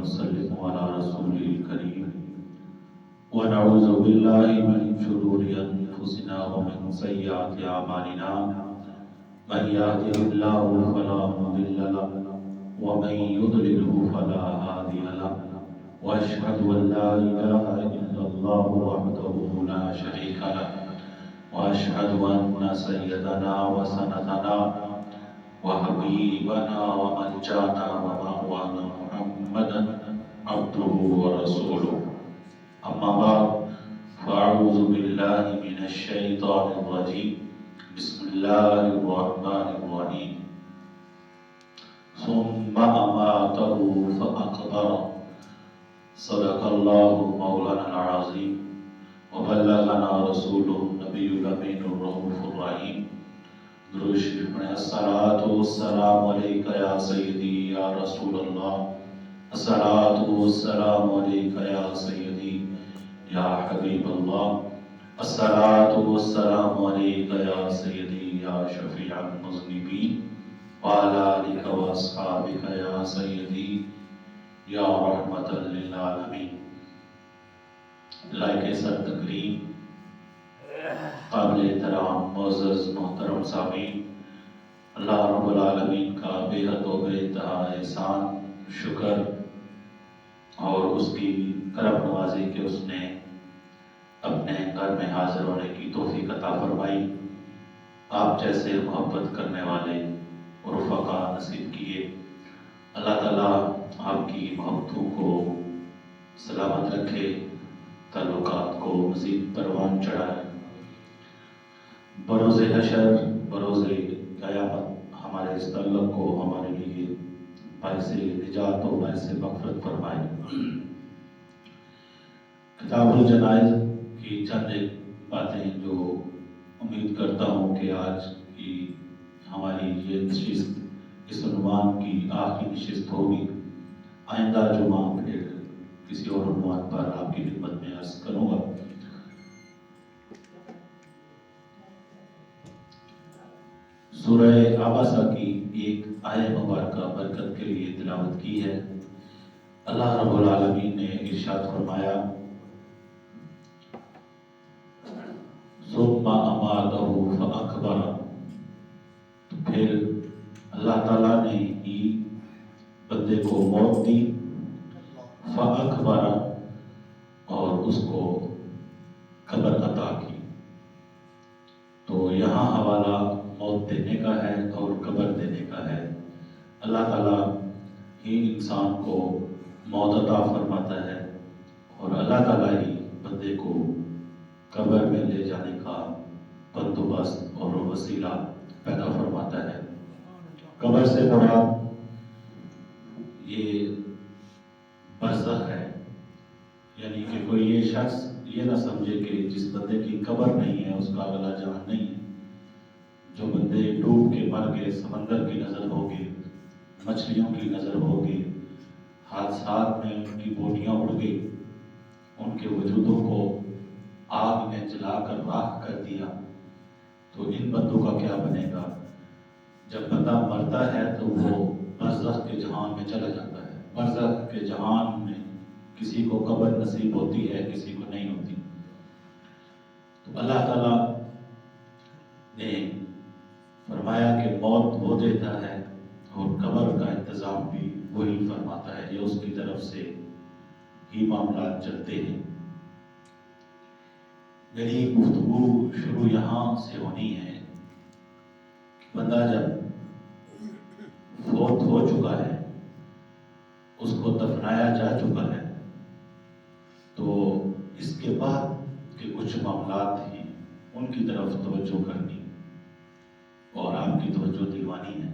ونسلم على رسول الكريم ونعوذ بالله من شرور أنفسنا ومن سيئات أعمالنا من يهده الله فلا مضل له ومن يضلله فلا هادي له وأشهد أن لا إله إلا الله وحده لا شريك له وأشهد أن سيدنا وسندنا وحبيبنا وملجانا ومأوانا محمدا عبده ورسوله أما بعد فأعوذ بالله من الشيطان الرجيم بسم الله الرحمن الرحيم ثم أماته فأقبره صدق الله مولانا العظيم وبلغنا رسوله النبي الأمين الرؤوف الرحيم درود شریف پڑھیں الصلاۃ والسلام علیک یا سیدی یا رسول اللہ الصلاۃ والسلام علیک یا سیدی یا حبیب اللہ الصلاۃ والسلام علیک یا سیدی یا شفیع المذنبین وعلی آلک واصحابک یا سیدی یا رحمۃ للعالمین. لائق سر تقریم قابل احترام معزز محترم سامعین، اللہ رب العالمین کا بے حد و بے انتہا احسان شکر اور اس کی کرم نوازی کہ اس نے اپنے گھر میں حاضر ہونے کی توفیق عطا فرمائی. آپ جیسے محبت کرنے والے رفقا نصیب کیے. اللہ تعالیٰ آپ کی محبتوں کو سلامت رکھے، تعلقات کو مزید پروان چڑھائے. بروز حشر بروز قیامت ہمارے اس تعلق کو ہمارے لیے باعث نجات و باعث مغفرت فرمائے. کتاب الجنائز کی چند ایک باتیں جو امید کرتا ہوں کہ آج کی ہماری یہ نشست اس عنوان کی آخری نشست ہوگی. آئندہ جمعہ پھر کسی اور عنوان پر آپ کی خدمت میں عرض کروں گا. سورہ عبسہ کی ایک آیت مبارکہ برکت کے لیے تلاوت کی ہے. اللہ رب العالمین نے ارشاد فرمایا ثم اماتہ فاقبرہ. تو پھر اللہ تعالیٰ نے ہی بندے کو موت دی، فاقبرہ، اور اس کو قبر عطا کی. تو یہاں حوالہ موت دینے کا ہے اور قبر دینے کا ہے. اللہ تعالیٰ ہی انسان کو موت عطا فرماتا ہے اور اللہ تعالیٰ ہی بندے کو قبر میں لے جانے کا بندوبست اور وسیلہ پیدا فرماتا ہے. قبر سے مراد یہ برزخ ہے، یعنی کہ کوئی یہ شخص یہ نہ سمجھے کہ جس بندے کی قبر نہیں ہے اس کا اگلا جہان نہیں ہے. جو بندے ڈوب کے مر گئے، سمندر کی نظر ہوگی، مچھلیوں کی نظر ہوگی، حادثات میں ان کی بوٹیاں اڑ گئی، ان کے وجودوں کو آگ میں جلا کر راکھ کر دیا، تو ان بندوں کا کیا بنے گا؟ جب بندہ مرتا ہے تو وہ برزخ کے جہان میں چلا جاتا ہے. برزخ کے جہان میں کسی کو قبر نصیب ہوتی ہے، کسی کو نہیں ہوتی. تو اللہ تعالیٰ نے فرمایا کہ موت وہ دیتا ہے اور قبر کا انتظام بھی وہی فرماتا ہے. یہ اس کی طرف سے ہی معاملات چلتے ہیں. میری گفتگو شروع یہاں سے ہونی ہے کہ بندہ جب فوت ہو چکا ہے، اس کو دفنایا جا چکا ہے، تو اس کے بعد کے کچھ معاملات ہیں ان کی طرف توجہ کرنی اور آپ کی توجہ دلوانی ہے.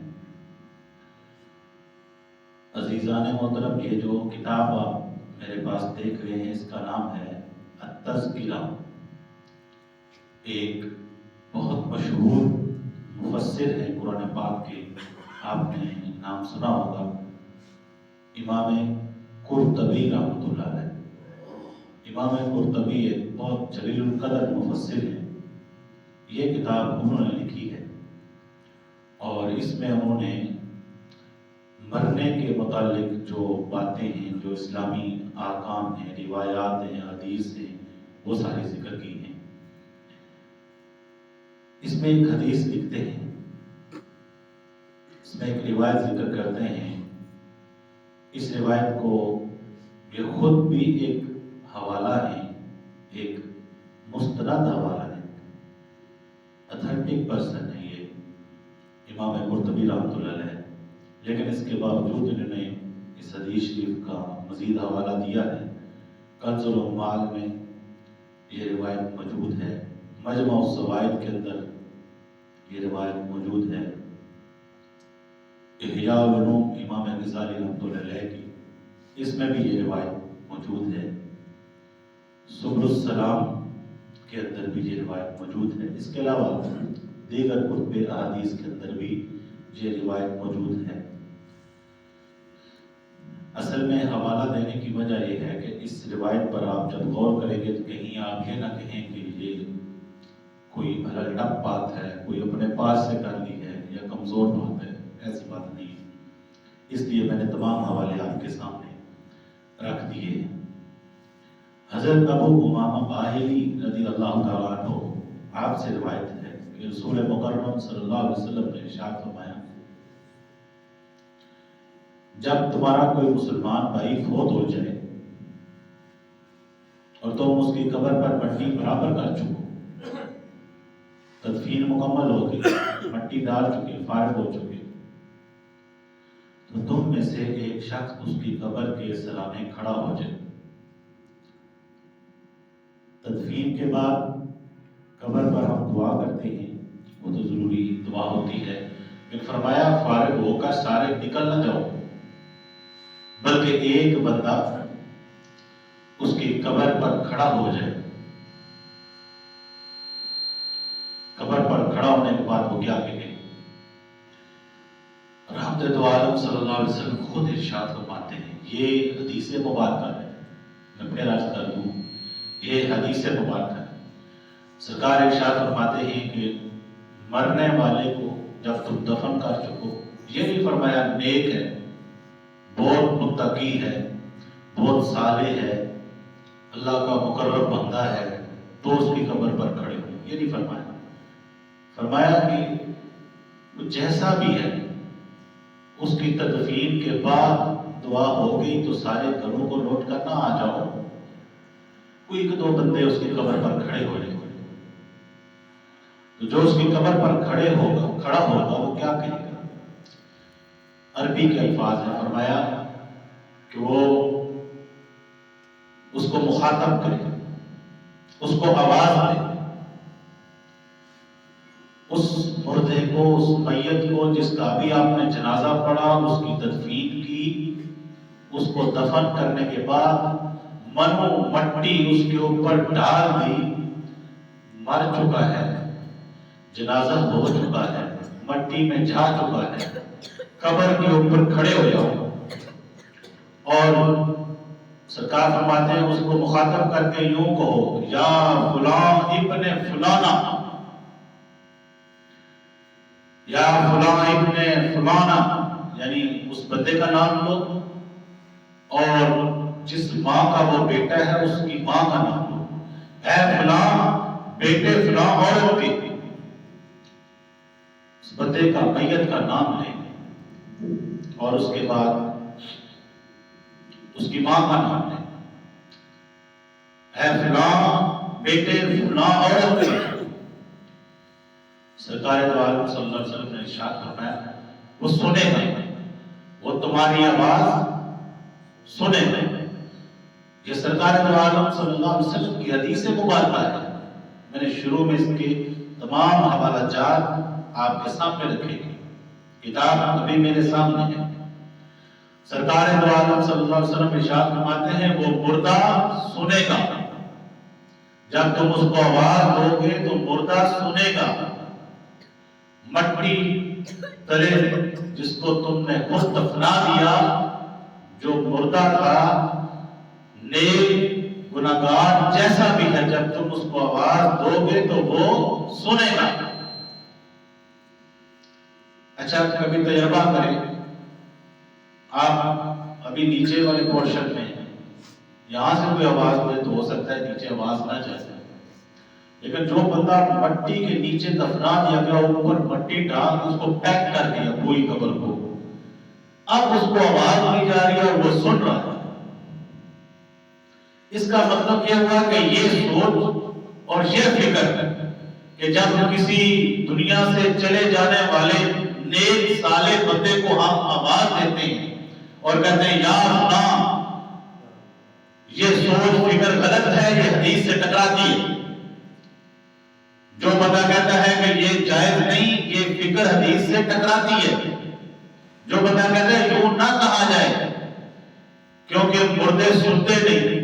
عزیزان محترم، یہ جو کتاب آپ میرے پاس دیکھ رہے ہیں اس کا نام ہے التذکرہ. ایک بہت مشہور مفسر ہے قرآن پاک کے، آپ نے نام سنا ہوگا، امام قرطبی رحمۃ اللہ علیہ. امام قرطبی ایک بہت جلیل القدر مفسر ہے. یہ کتاب انہوں نے لکھی ہے اور اس میں انہوں نے مرنے کے متعلق جو باتیں ہیں جو اس اسلامی احکام ہیں، روایات ہیں، حدیث ہیں، وہ ساری ذکر کی ہیں۔ اس میں ایک حدیث لکھتے ہیں، اس میں ایک روایت ذکر کرتے ہیں۔ اس روایت کو یہ خود بھی ایک حوالہ ہے، ایک مستند حوالہ ہے، اتھینٹک پرسن ہے یہ امام قرطبی رحمۃ اللہ علیہ، لیکن اس کے باوجود انہوں نے اس حدیث شریف کا مزید حوالہ دیا ہے۔ کنز العمال میں یہ روایت موجود ہے، مجمع الزوائد کے اندر یہ روایت موجود ہے، احیاء العلوم امام غزالی رحمۃ اللہ علیہ کی، اس میں بھی یہ روایت موجود ہے، سبل السلام کے اندر بھی یہ روایت موجود ہے۔ اس کے علاوہ دیگر کتب احادیث کے اندر بھی یہ روایت موجود ہے۔ اصل میں حوالہ دینے کی وجہ یہ ہے کہ اس روایت پر آپ جب غور کریں گے تو کہیں آپ یہ نہ کہیں کہ یہ کوئی الگ ڈپ بات ہے، کوئی اپنے پاس سے کر لی ہے یا کمزور بات ہے، ایسی بات نہیں ہے۔ اس لیے میں نے تمام حوالے آپ کے سامنے رکھ دیے ہیں۔ حضرت ابو امامہ باہلی رضی اللہ تعالیٰ عنہ آپ سے روایت ہے کہ رسول مکرم صلی اللہ علیہ وسلم نے ارشاد فرمایا، جب تمہارا کوئی مسلمان بھائی فوت ہو جائے اور تم اس کی قبر پر مٹی برابر کر چکو، تدفین مکمل ہو گئی، مٹی ڈال چکے، فارغ ہو چکے، تو تم میں سے ایک شخص اس کی قبر کے سرانے کھڑا ہو جائے۔ تدفین کے بعد قبر پر ہم دعا کرتے ہیں، وہ تو ضروری دعا ہوتی ہے، لیکن فرمایا فارغ ہو کر سارے نکل نہ جاؤ، بلکہ ایک بندہ اس کی قبر پر کھڑا ہو جائے۔ قبر پر کھڑا ہونے کے بعد وہ کیا کہے؟ رحمت دو عالم صلی اللہ علیہ وسلم خود ارشاد فرماتے ہیں، یہ حدیث مبارکہ ہے، میں پھر عرض کر دوں، یہ حدیث مبارکہ ہے۔ سرکار ارشاد فرماتے ہیں کہ مرنے والے کو جب تم دفن کر چکو، یہ نہیں فرمایا نیک ہے، بہت متقی ہے، بہت صالح ہے، اللہ کا مقرب بندہ ہے، تو اس کی قبر پر کھڑے ہو، یہ نہیں فرمایا۔ فرمایا کہ جیسا بھی ہے اس کی تدفین کے بعد دعا ہو گئی تو سارے گھروں کو نوٹ کرنا، آ جاؤ، کوئی ایک دو بندے اس کی قبر پر کھڑے ہو جائیں، تو جو اس کی قبر پر کھڑا ہوگا وہ کیا کہے گا؟ عربی کے الفاظ ہیں، فرمایا کہ وہ اس کو مخاطب کرے، اس کو آواز دے، اس مردے کو، اس میت کو جس کا بھی آپ نے جنازہ پڑھا، اس کی تدفین کی، اس کو دفن کرنے کے بعد منو مٹی اس کے اوپر ڈال دی، مر چکا ہے، جنازہ ہو چکا ہے، مٹی میں جا چکا ہے، قبر کے اوپر کھڑے ہو جاؤ، اور سرکار فرماتے ہیں اس کو مخاطب کر کے یوں کہو، یا فلاں ابن فلانا، یا فلاں ابن فلانا، یعنی اس بندے کا نام لو، اور جس ماں کا وہ بیٹا ہے اس کی ماں کا نام لو، اے فلاں بیٹے فلاں عورت کے، اس بندے کا میت کا نام لیں، اور اس کے بعد اس کی ماں کا نام لیں، اے فلاں بیٹے فلاں عورت کے۔ سرکار دو عالم صلی اللہ علیہ وسلم نے ارشاد فرمایا، وہ سنے گا، وہ تمہاری آواز سنے گا۔ یہ سرکار دو عالم صلی اللہ علیہ وسلم کی حدیث مبارکہ ہے۔ میں نے شروع میں اس کے تمام حوالہ جات آپ کے سامنے رکھے ہیں، کتاب ابھی میرے سامنے ہے۔ سرکار دو عالم صلی اللہ علیہ وسلم ارشاد فرماتے ہیں، وہ مردہ سنے گا، جب تم اس کو آواز دو گے تو مردہ سنے گا۔ مٹی تلے جس کو تم نے خود دفنا دیا، جو مردہ تھا، نیک گناہگار جیسا بھی ہے، جب تم اس کو آواز دو گے تو وہ سنے گا۔ اچھا، کبھی تجربہ کریں، آپ ابھی نیچے والے پورشن میں یہاں سے کوئی آواز ہوئے تو ہو سکتا ہے نیچے آواز نہ جائے، لیکن جو بندہ مٹی کے نیچے دفنا دیا گیا، اوپر مٹی ڈال اس کو پیک کر دیا پوری قبر کو، اب اس کو آواز دی جا رہی ہے اور وہ سن رہا ہے۔ اس کا مطلب یہ ہوا کہ یہ سوچ اور یہ فکر کہ جب کسی دنیا سے چلے جانے والے نیک صالح بندے کو ہم آواز دیتے ہیں اور کہتے ہیں یا فلاں، یہ سوچ فکر غلط ہے، یہ حدیث سے ٹکراتی ہے۔ جو بندہ کہتا ہے کہ یہ جائز نہیں، یہ فکر حدیث سے ٹکراتی ہے۔ جو بندہ کہتا ہے یوں نہ کہا جائے کیونکہ مردے سنتے نہیں،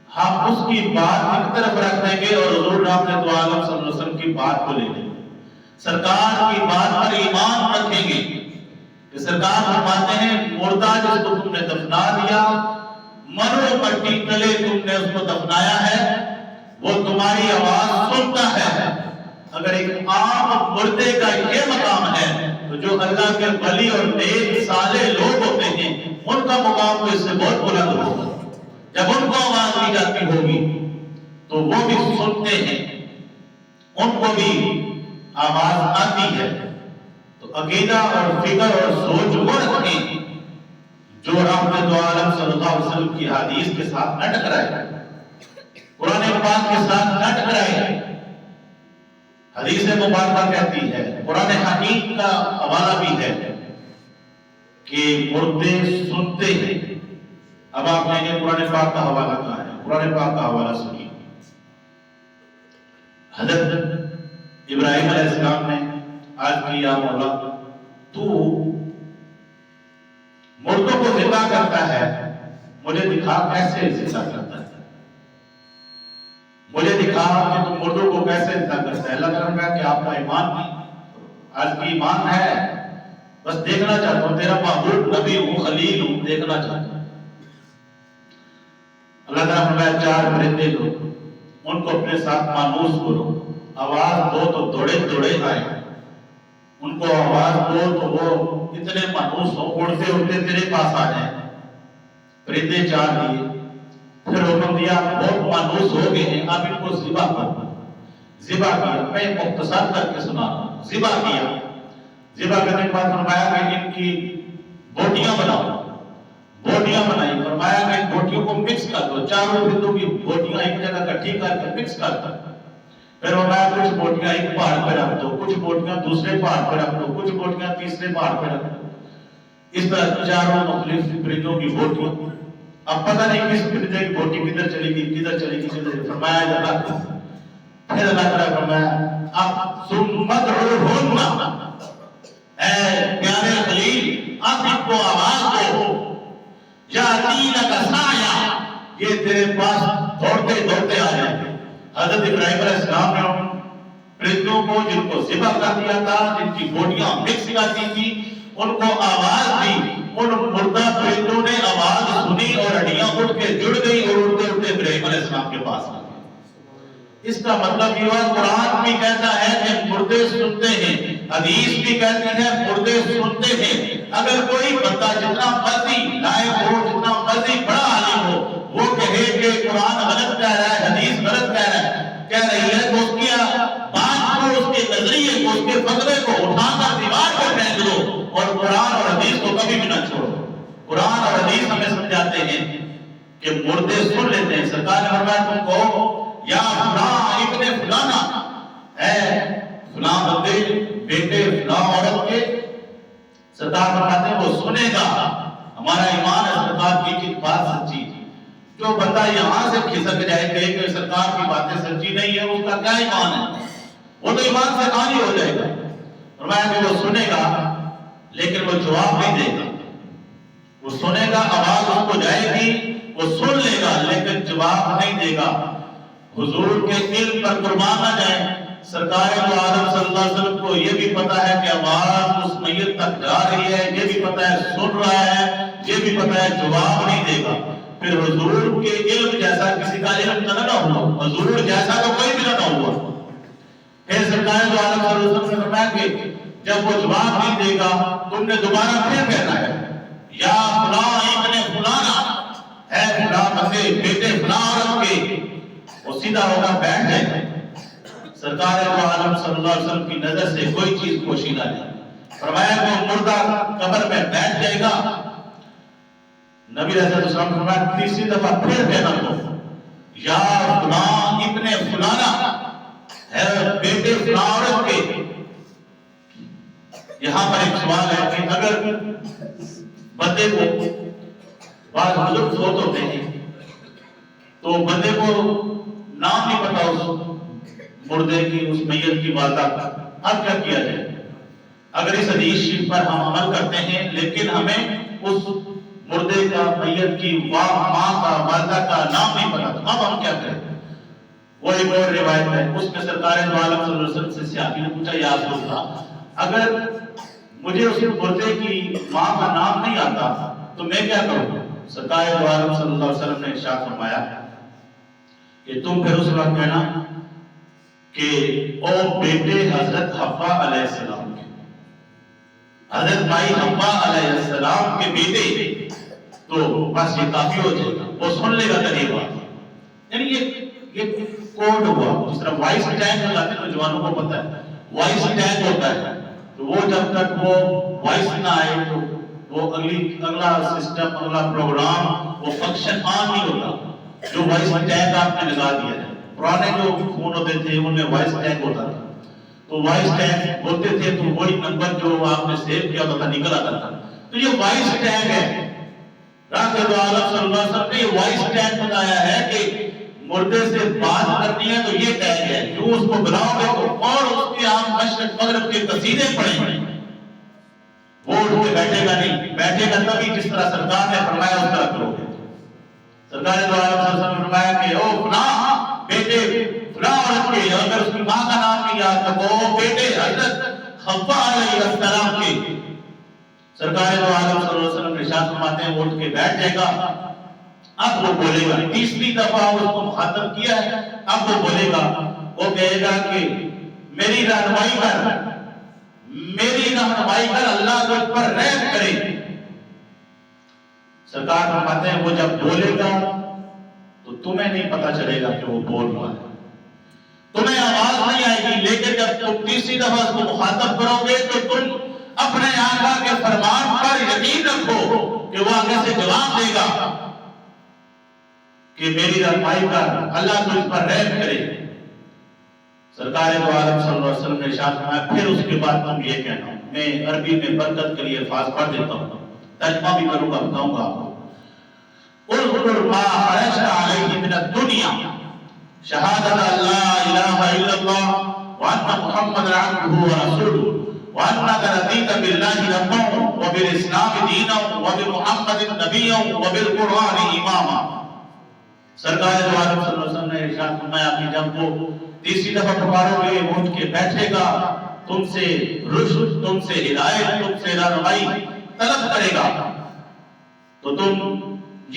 ہم اس کی بات ایک طرف رکھ دیں گے اور حضور رحمت عالم صلی اللہ علیہ وسلم کی بات کو لے لیں گے، سرکار کی بات پر ایمان رکھیں گے کہ سرکار فرماتے ہیں مردہ جس کو تم نے دفنا دیا، مرو مٹی تلے تم نے اس کو دفنایا ہے، وہ تمہاری آواز سنتا ہے۔ اگر ایک عام مردے کا یہ مقام ہے تو جو اللہ کے ولی اور نیک صالح لوگ ہوتے ہیں ان کا مقام تو اس سے بہت بلند ہوگا۔ جب ان کو آواز دی جاتی ہوگی تو وہ بھی سنتے ہیں، ان کو بھی آواز آتی ہے۔ تو عقیدہ اور فکر اور سوچ وہ رکھیں جو رحمت عالم صلی اللہ علیہ وسلم کی حدیث کے ساتھ نہ ٹکرائے، قرآن پاک کے ساتھ نہ ٹکرائے۔ حدیث مبارکہ کہتی ہے، قرآن حکیم کا حوالہ بھی ہے کہ مردے سنتے ہیں۔ اب آپ نے یہ قرآن پاک کا حوالہ کہا ہے، قرآن پاک کا حوالہ سنیے۔ حضرت ابراہیم علیہ السلام نے عرض کی یا مولا تو مردوں کو زندہ کرتا ہے، مجھے دکھا کیسے زندہ کرتا ہے، مجھے دکھا کہ تم مردوں کو کیسے زندہ کرتا ہے۔ اللہ تعالیٰ نے کہا کہ آپ کا ایمان نہیں، آج کی ایمان ہے، بس دیکھنا چاہتا ہوں، تیرا محبوب نبی ہوں، خلیل ہوں، دیکھنا چاہتا ہوں۔ اللہ تعالیٰ نے کہا چار پرندے دو، ان کو اپنے ساتھ مانوس کرو، آواز دو تو دوڑے دوڑے آئے، ان کو آواز دو تو وہ اتنے مانوس ہو، اڑتے اڑتے تیرے پاس آ جائیں۔ پرندے چار دیے، پھر حکم دیا بہت مانوس ہو گئے ہیں، اب ان کو ذبح کرو۔ ذبح کیا، میں مختصر کر کے سنا رہا ہوں۔ ذبح کیا، ذبح کرنے کے بعد فرمایا کہ ان کی بوٹیاں بناؤ، بوٹیاں بنائی، فرمایا کہ ان بوٹیوں کو مکس کر دو، چاروں پرندوں کی بوٹیاں ایک جگہ اکٹھی کر کے مکس کر دو۔ پھر فرمایا کچھ بوٹیاں ایک پہاڑ پہ رکھ دو، کچھ بوٹیاں دوسرے پہاڑ پہ رکھ دو، کچھ بوٹیاں تیسرے پہاڑ پہ رکھ دو۔ اس طرح چاروں مختلف پرندوں کی بوٹیاں، اب پتہ نہیں کس پرندے کی بوٹی کدھر چلی گئی، کدھر چلی گئی، کدھر، فرمایا اللہ۔ پھر اللہ تعالیٰ فرمایا اب ثم ادعوہن، اے پیارے خلیل اب ان کو آواز دو، یاتینک سعیا، یہ تیرے پاس دوڑتے دوڑتے آ جائیں گے۔ حضرت ابراہیم علیہ السلام نے پرندوں کو جن کو ذبح کر دیا تھا، جن کی بوٹیاں مکس کر دی تھی، ان کو آواز دی، ان مردہ پرندوں نے آواز سنی اور ہڈیاں اٹھ کے جڑ گئی اور اڑتے اڑتے ابراہیم علیہ السلام کے پاس آ گئے۔ اس کا مطلب یہ ہوا قرآن بھی کہتا ہے کہ مردے سنتے ہیں، حدیث بھی کہتی ہے مردے سنتے ہیں۔ اگر کوئی بندہ جتنا مرضی لائق ہو، جتنا مرضی بڑا عالم ہو، وہ کہے کہ قرآن غلط کہہ رہا ہے، حدیث غلط کہہ رہی ہے، تو اس کی بات کو، اس کے نظریے کو، اس کے فتوے کو اٹھا کر دیوار پر پھینک دو اور قرآن اور حدیث کو کبھی بھی نہ چھوڑو۔ قرآن اور حدیث ہمیں سمجھاتے ہیں کہ مردے سن لیتے ہیں۔ سرکار نے فرمایا تم کو یا فلاں ابن فلانا، اے فلاں بندے بیٹے فلاں عورت کے، سرکار فرماتے ہیں وہ سنے گا۔ ہمارا ایمان ہے سرکار کی بات سچی۔ جو بندہ یہاں سے کھسک جائے کہے کہ سرکار کی باتیں سچی نہیں ہے، اس کا کیا ایمان ہے؟ وہ تو ایمان سے خالی ہو جائے گا۔ فرمایا کہ وہ سنے گا لیکن وہ جواب نہیں دے گا، وہ سنے گا، آواز اس کو جائے گی، وہ سن لے گا لیکن جواب نہیں دے گا۔ حضور کے علم پر قربان نہ جائیں، سرکار دو عالم صلی اللہ علیہ وسلم کو یہ بھی پتا ہے کہ آواز اس میت تک جا رہی ہے، یہ بھی پتا ہے سن رہا ہے، یہ بھی پتا ہے جواب نہیں دے گا۔ پھر حضور کے علم جیسا کسی کا علم نہ ہوا، حضور جیسا تو کوئی بھی نہ ہوا۔ پھر سرکار دو عالم صلی اللہ علیہ وسلم نے فرمایا کہ جب وہ جواب نہیں دے گا تم نے دوبارہ پھر کہنا ہے یا فلاں ابن فلانا، اے فلاں بندے بیٹے فلاں عورت کے، وہ سیدھا ہوگا بیٹھ جائے. سرکار دو عالم صلی اللہ علیہ وسلم کی نظر سے کوئی چیز پوشیدہ نہیں. فرمایا وہ مردہ قبر میں بیٹھ جائے گا. نبی علیہ السلام فرمایا تیسری دفعہ پھر کہنا تو یا فلاں ابن فلانا ہے بیٹے فلاں عورت کے. یہاں پر ایک سوال ہے کہ اگر بندے کو بعض بزرگ فوت ہوتے ہیں تو بندے کو نام نہیں پتا اس مردے کی، اس میت کی والدہ کا، اب کیا کیا جائے؟ اگر اس حدیث شریف پر ہم عمل کرتے ہیں لیکن ہمیں اس مردے کا، میت کی ماں کا، والدہ کا نام نہیں پتا، تو اب ہم کیا کریں؟ وہ ایک اور روایت ہے، اس میں سرکار دو عالم صلی اللہ علیہ وسلم سے صحابی نے پوچھا یا رسول اللہ اگر مجھے اس مردے کی ماں کا نام نہیں آتا تو میں کیا کروں؟ سرکار دو عالم صلی اللہ علیہ وسلم نے ارشاد فرمایا کہ تم پھر اس وقت کہنا کہ او بیٹے حضرت حوا علیہ السلام کے، حضرت مائی حوا علیہ السلام کے بیٹے، تو بس یہ کافی ہو جائے گا، وہ سن لے گا تیری بات. یعنی یہ کوڈ ہوا، جس طرح وائس ٹیگ لگاتے ہیں نوجوانوں کو پتہ ہے وائس ٹیگ ہوتا ہے، تو وہ جب تک وہ وائس نہ آئے تو وہ اگلا سسٹم، اگلا پروگرام، وہ فنکشن آن نہیں ہوتا. جو وائس ٹیگ آپ نے لگا دیا ہے، پرانے جو فون ہوتے تھے ان میں وائس ٹیگ ہوتا تھا، تو وائس ٹیگ ہوتے تھے تو وہی نمبر جو آپ نے سیو کیا ہوتا تھا نکل آتا تھا. تو یہ وائس ٹیگ ہے. راکہ دو عالم صلی اللہ علیہ وسلم نے یہ وائس ٹیگ بتایا ہے کہ مردے سے بات کرنی ہے تو یہ ٹیگ ہے، جو اس کو بلاؤ گے تو اور اس کے آپ مشرق مغرب کے قصیدے پڑھیں، وہ اٹھ کے بیٹھے گا نہیں. بیٹھے گا تبھی جس طرح سرکار نے فرمایا اس طرح کرو گے. سرکار دو عالم صلی اللہ علیہ وسلم نے فرمایا کہ او فلاں بیٹے فلاں عورت کے، اگر اس کی ماں کا نام نہیں یاد تو وہ بیٹے حضرت حوا علیہ السلام کے. سرکار دو عالم صلی اللہ علیہ وسلم ارشاد فرماتے ہیں وہ اٹھ کے بیٹھ جائے گا. اب وہ بولے گا، تیسری دفعہ اس کو مخاطب کیا ہے، اب وہ بولے گا، وہ کہے گا کہ میری رہنمائی کر اللہ تجھ پر رحم کرے. سرکار فرماتے ہیں وہ جب بولے گا تو تمہیں نہیں پتا چلے گا کہ وہ بول رہا ہے، تمہیں آواز نہیں آئے گی، لیکن جب تم تیسری دفعہ اس کو مخاطب کرو گے تو تم اپنے آقا کے فرمان پر یقین رکھو کہ وہ آگے سے جواب دے گا کہ میری رہنمائی کر اللہ تجھ پر رحم کرے. سرکار دو عالم صلی اللہ علیہ وسلم نے ارشاد فرمایا پھر اس کے بعد تم یہ کہنا. میں عربی میں برکت کے لیے الفاظ پڑھ دیتا ہوں، ترجمہ بھی کروں گا، بتاؤں گا آپ کو. اذکر ما خرجت علیہ من الدنیا شہادت لا الہ الا اللہ وان محمد عبدہ ورسولہ وانک رضیت باللہ ربا وبالاسلام دینا وبمحمد نبیا وبالقرآن اماما. سرکار دو عالم صلی اللہ علیہ وسلم نے ارشاد فرمایا کہ جب وہ تیسری دفعہ پکارو گے وہ اٹھ کے بیٹھے گا، تم سے رشد، تم سے ہدایت، تم سے رہنمائی طلب کرے گا، تو تم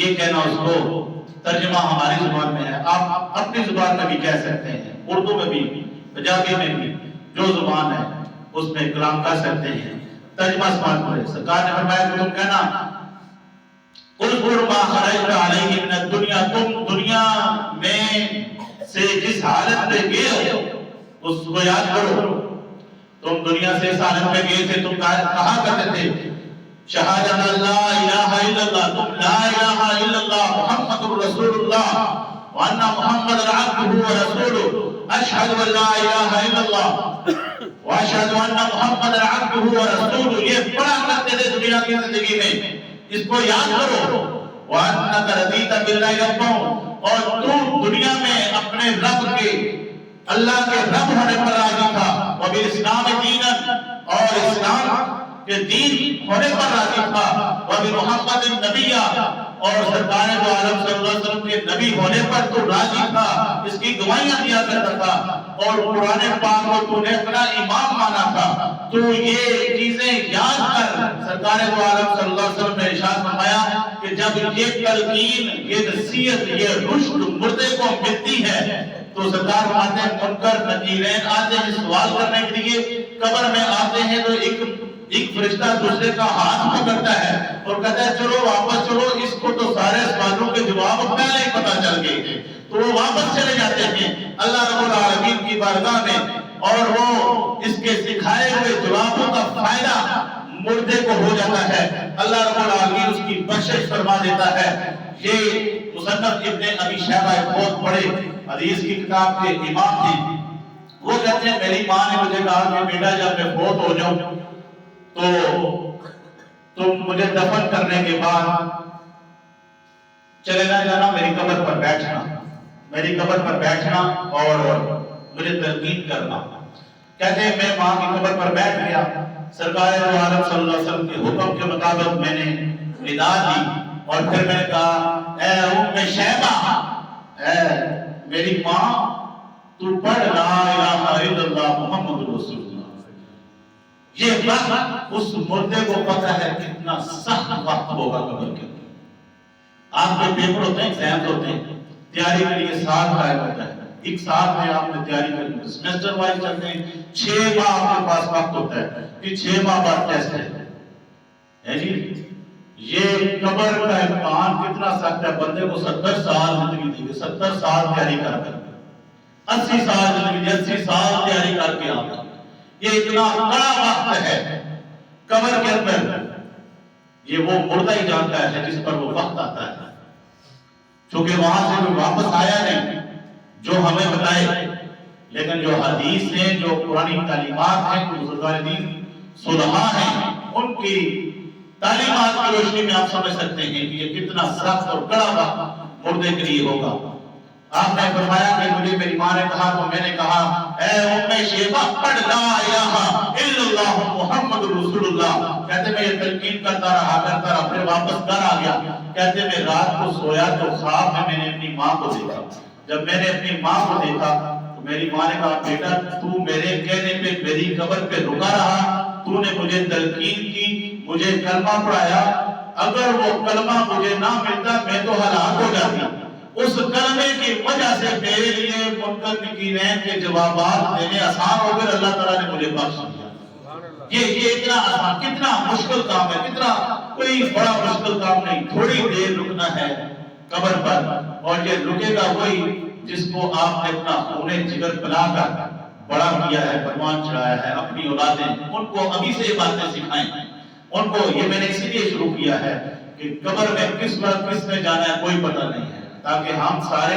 یہ کہنا اس کو. ترجمہ ہماری زبان میں ہے، آپ اپنی زبان میں بھی کہہ سکتے ہیں، اردو میں بھی، پنجابی میں بھی، جو زبان ہے اس میں کلام کر سکتے ہیں. ترجمہ سماعت کریں. سرکار نے فرمایا کہ تم کہنا اذکر ما خرجت علیہ من الدنیا، تم دنیا میں سے جس حالت میں گئے ہو اس کو یاد کرو. تم دنیا سے اس حالت میں گئے تھے، تم کہا کرتے تھے شہادت لا الہ الا اللہ، تم لا الہ الا اللہ محمد رسول اللہ وان محمد عبدہ ورسولہ، اشہد ان لا الہ الا اللہ واشہد ان محمد عبدہ ورسولہ. یہ پڑھا کرتے تھے دنیا کی زندگی میں، اس کو یاد کرو. وَأَنَّكَ رَضِيتَ بِاللَّهِ رَبًّا، اور تو دنیا میں اپنے رب کے، اللہ کے رب ہونے پر راضی تھا. وَبِالْإِسْلَامِ دِينًا، اور اسلام کے دین ہونے پر راضی تھا. وَبِمُحَمَّدٍ نَبِيًّا، اور سرکار دو عالم صلی اللہ علیہ وسلم کے نبی ہونے پر تو راضی تھا، اس کی گواہیاں دیا کرتا تھا، اور قرآن پاک کو تو نے اپنا امام مانا تھا. تو یہ چیزیں یاد کر. سرکار دو عالم صلی اللہ علیہ وسلم نے ارشاد فرمایا کہ جب یہ تلقین، یہ نصیحت، یہ رشد مردے کو ملتی ہے تو سرکار فرماتے ہیں منکر نکیرین آتے ہیں سوال کرنے کے لیے، قبر میں آتے ہیں تو ایک فرشتہ دوسرے کا ہاتھ پکڑتا ہے اور کہتا ہے چلو واپس چلو، اس کو تو سارے سوالوں کے جواب پہلے تو وہ واپس چلے جاتے ہیں اللہ رب العالمین کی بارگاہ میں، اور وہ اس کے سکھائے ہوئے جوابوں کا فائدہ مردے کو ہو جاتا ہے، اللہ رب العالمین اس کی بخشش فرما دیتا ہے۔ یہ مصنف ابن ابی شیبہ ایک بہت بڑے حدیث کی کتاب کے امام ہیں، وہ کہتے ہیں میری ماں نے مجھے کہا کہ بیٹا جب میں فوت ہو جاؤں تو تم مجھے دفن کرنے کے بعد چلے نہ جانا، میری قبر پر بیٹھنا، میری قبر پر بیٹھنا اور مجھے تلقین کرنا۔ کہتے ہیں میں ماں کی قبر پر بیٹھ گیا، سرکار دو عالم صلی اللہ علیہ وسلم کے حکم کے مطابق میں نے ندا دی، اور پھر میں نے کہا اے ام شیبہ، اے میری ماں تو پڑھ لا الہ الا اللہ محمد رسول اللہ۔ یہ وقت اس مردے کو پتہ ہے کتنا سخت وقت ہوگا قبر کے اندر۔ آپ کے پیپر ہوتے ہیں، ایگزامز ہوتے ہیں، تیاری کے لیے سال قائم ہوتا ہے، ایک سال میں آپ نے تیاری کرنی ہے، سیمسٹر وائز چلتے ہیں، 6 ماہ آپ کے پاس وقت ہوتا ہے کہ 6 ماہ بعد ٹیسٹ ہے جی۔ یہ قبر کا امتحان کتنا سخت ہے، بندے کو 70 سال زندگی دی گئی، 70 سال تیاری کر کر، 80 سال زندگی دی، 80 سال تیاری کر کے آتا، یہ اتنا بڑا وقت ہے قبر کے اندر، یہ وہ مردہ ہی جانتا ہے جس پر وہ وقت آتا ہے، چونکہ وہاں سے کوئی واپس آیا نہیں جو ہمیں بتائے، لیکن جو حدیث ہیں، جو قرآنی تعلیمات ہیں، جو بزرگان دین صلحاء ہیں، ان کی تعلیمات کی روشنی میں آپ سمجھ سکتے ہیں کہ یہ کتنا سخت اور کڑا وقت مردے کے لیے ہوگا۔ آپ نے فرمایا کہ مجھے میری ماں نے کہا تو میں نے کہا اے ام شیبہ پڑھ لا الہ الا اللہ محمد رسول اللہ۔ کہتے میں یہ تلقین کرتا رہا، پھر واپس گھر آ گیا۔ کہتے میں رات کو سویا تو خواب میں نے اپنی ماں کو دیکھا، جب میں نے اپنی ماں کو دیکھا تو میری ماں نے کہا بیٹا تو میرے کہنے پہ میری قبر پہ رکا رہا، تو نے مجھے تلقین کی، مجھے کلمہ پڑھایا، اگر وہ کلمہ مجھے نہ ملتا میں تو ہلاک ہو جاتی، اس کلمے کی وجہ سے میرے لیے منکر نکیرین کے جوابات دینے آسان ہو گئے، اللہ تعالیٰ نے مجھے بخش دیا۔ یہ اتنا آسان، کتنا مشکل کام ہے، کتنا کوئی بڑا مشکل کام نہیں، تھوڑی دیر رکنا ہے قبر پر، اور یہ رکے گا وہی جس کو آپ نے اپنا خون جگر بنا کر بڑا کیا ہے، پروان چڑھایا ہے، اپنی اولادیں ان کو ابھی سے یہ باتیں سکھائیں، ان کو یہ میں نے اسی لیے شروع کیا ہے کہ قبر میں کس وقت کس میں جانا ہے کوئی پتہ نہیں ہے، تاکہ ہم سارے،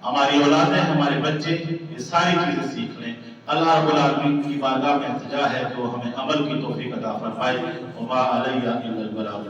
ہماری اولادیں، ہمارے بچے یہ ساری چیزیں سیکھ لیں۔ اللہ رب العالمین کی بارگاہ میں التجا ہے کہ وہ ہمیں عمل کی توفیق عطا فرمائے۔ وما علیہ الا البلاغ۔